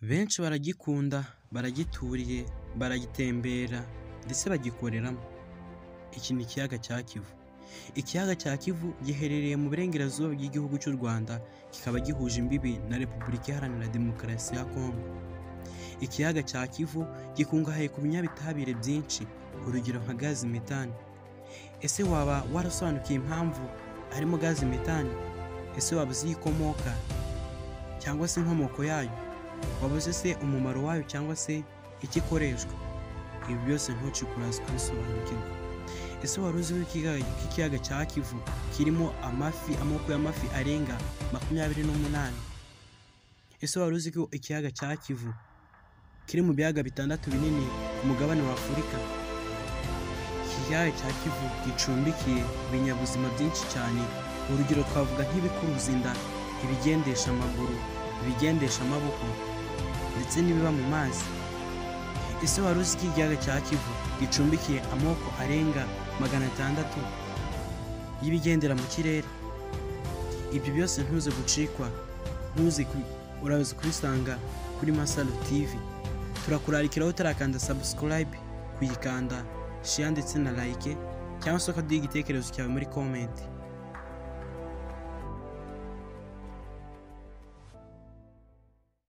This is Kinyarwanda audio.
Benshi baragikunda, baragituriye, baragitembera ndetse bagikoreramo. Iki ni ikiyaga cya Kivu. Ikiyaga cya Kivu giherereye mu burengerazuba bw'igihugu cy'u Rwanda, kikaba gihuje imbibi na Repubulika Iharanira Demokarasi ya Kongo. Ikiyaga cya Kivu gikungahaye ku binyabitabire byinshi, urugero nka gazi metani. Ese waba warasobanukiwe impamvu harimo gazi metani? Ese waba uzi ikomoka cyangwa se inkomoko yayo? Waba uzi se umumaro wayo cyangwa se icyo ikoreshwa? Ibi byose ntucikuraze kubisobanukirwa. Ese wari uzi ko ikiyaga cya Kivu kirimo amoko y'amafi arenga 28? Ese wari uzi ko ikiyaga cya Kivu kiri mu biyaga 6 binini ku mugabane wa Afurika? Ikiyaga cya Kivu gicumbikiye ibinyabuzima byinshi cyane, urugero twavuga nk'ibikuruza inda, ibigendesha amaguru, ibigendesha amaboko ndetse n'ibiba mu mazi. Ese wari uzi ko ikiyaga cya Kivu gicumbikiye amoko arenga 600 y'ibigendera mu kirere? Ibyo byose ntuze gucikwa, uraza kubisanga kuri Masaro TV. Turakurarikiraho utarakanda subscribe, kuyikanda, share ndetse na like, cyangwa se ukaduha igitekerezo cyawe muri comment.